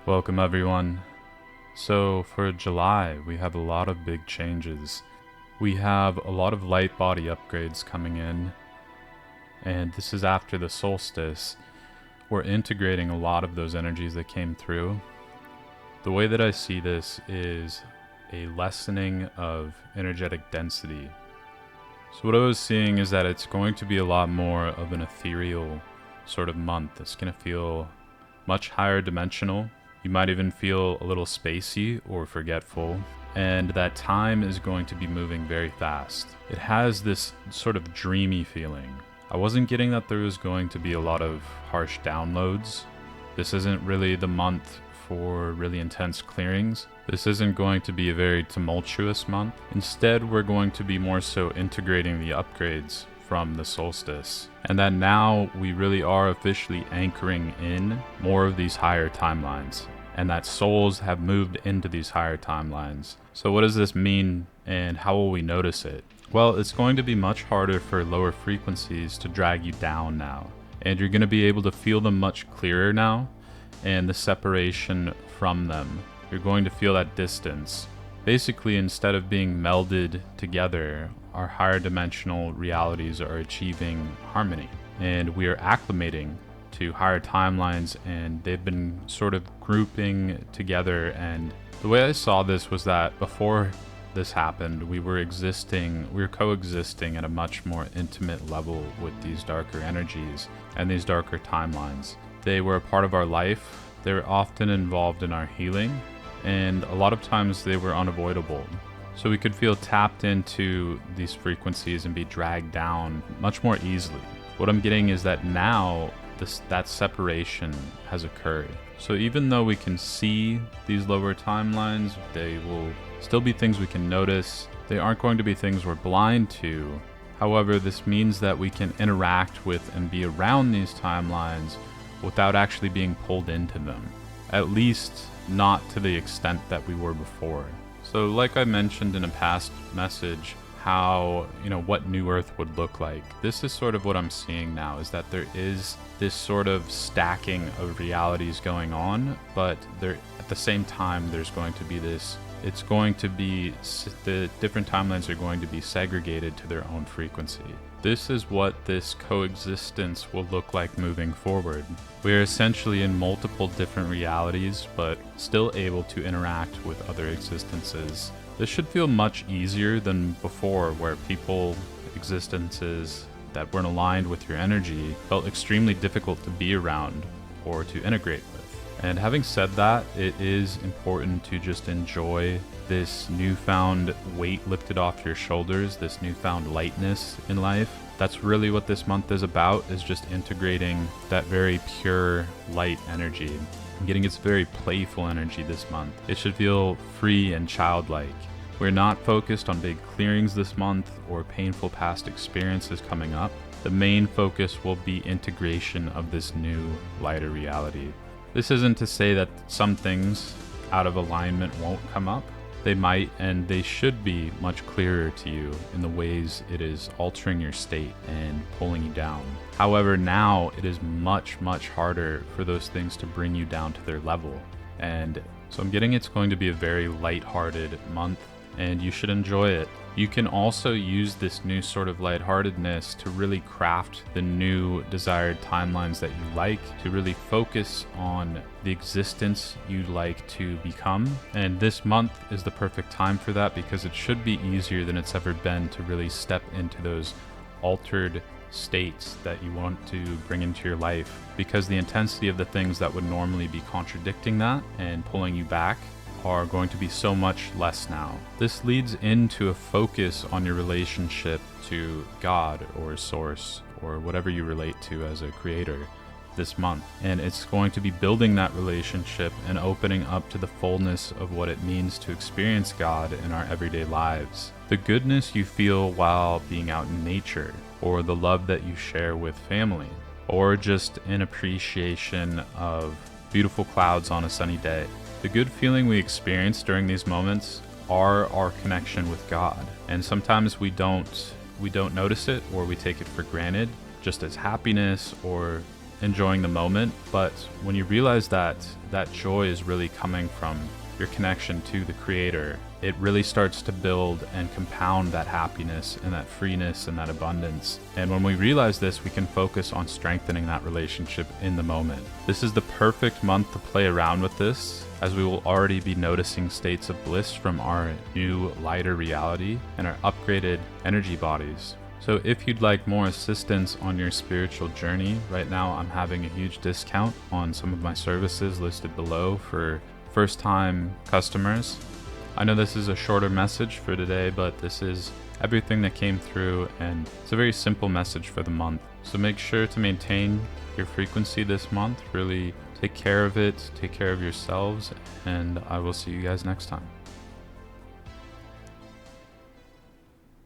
Welcome everyone. So for July, we have a lot of big changes. We have a lot of light body upgrades coming in, and this is after the solstice. We're integrating a lot of those energies that came through. The way that I see this is a lessening of energetic density. So what I was seeing is that it's going to be a lot more of an ethereal sort of month. It's going to feel much higher dimensional. You might even feel a little spacey or forgetful, and that time is going to be moving very fast. It has this sort of dreamy feeling. I wasn't getting that there was going to be a lot of harsh downloads. This isn't really the month for really intense clearings. This isn't going to be a very tumultuous month. Instead, we're going to be more so integrating the upgrades from the solstice, and that now we really are officially anchoring in more of these higher timelines, and that souls have moved into these higher timelines. So what does this mean, and how will we notice it? Well, it's going to be much harder for lower frequencies to drag you down now, and you're going to be able to feel them much clearer now, and the separation from them. You're going to feel that distance. Basically, instead of being melded together, our higher dimensional realities are achieving harmony, and we are acclimating to higher timelines, and they've been sort of grouping together. And the way I saw this was that before this happened, we were coexisting at a much more intimate level with these darker energies and these darker timelines. They were a part of our life. They were often involved in our healing, and a lot of times they were unavoidable. So we could feel tapped into these frequencies and be dragged down much more easily. What I'm getting is that now that separation has occurred. So even though we can see these lower timelines, they will still be things we can notice. They aren't going to be things we're blind to. However, this means that we can interact with and be around these timelines without actually being pulled into them. At least not to the extent that we were before. So like I mentioned in a past message, how, what New Earth would look like. This is sort of what I'm seeing now, is that there is this sort of stacking of realities going on, but there, at the same time, there's going to be this, the different timelines are going to be segregated to their own frequency. This is what this coexistence will look like moving forward. We are essentially in multiple different realities, but still able to interact with other existences. This should feel much easier than before, where existences that weren't aligned with your energy felt extremely difficult to be around or to integrate with. And having said that, it is important to just enjoy this newfound weight lifted off your shoulders, this newfound lightness in life. That's really what this month is about, is just integrating that very pure light energy and getting its very playful energy this month. It should feel free and childlike. We're not focused on big clearings this month or painful past experiences coming up. The main focus will be integration of this new lighter reality. This isn't to say that some things out of alignment won't come up. They might, and they should be much clearer to you in the ways it is altering your state and pulling you down. However, now it is much, much harder for those things to bring you down to their level. And so I'm getting it's going to be a very lighthearted month, and you should enjoy it. You can also use this new sort of lightheartedness to really craft the new desired timelines that you like, to really focus on the existence you'd like to become. And this month is the perfect time for that, because it should be easier than it's ever been to really step into those altered states that you want to bring into your life, because the intensity of the things that would normally be contradicting that and pulling you back are going to be so much less now. This leads into a focus on your relationship to God or Source or whatever you relate to as a creator this month. And it's going to be building that relationship and opening up to the fullness of what it means to experience God in our everyday lives. The goodness you feel while being out in nature, or the love that you share with family, or just an appreciation of beautiful clouds on a sunny day. The good feeling we experience during these moments are our connection with God. And sometimes we don't notice it, or we take it for granted, just as happiness or enjoying the moment, but when you realize that that joy is really coming from your connection to the creator, it really starts to build and compound that happiness and that freeness and that abundance. And when we realize this, we can focus on strengthening that relationship in the moment. This is the perfect month to play around with this, as we will already be noticing states of bliss from our new lighter reality and our upgraded energy bodies. So if you'd like more assistance on your spiritual journey, right now I'm having a huge discount on some of my services listed below for first-time customers. I know this is a shorter message for today, but this is everything that came through, and it's a very simple message for the month. So make sure to maintain your frequency this month, really take care of it, take care of yourselves, and I will see you guys next time.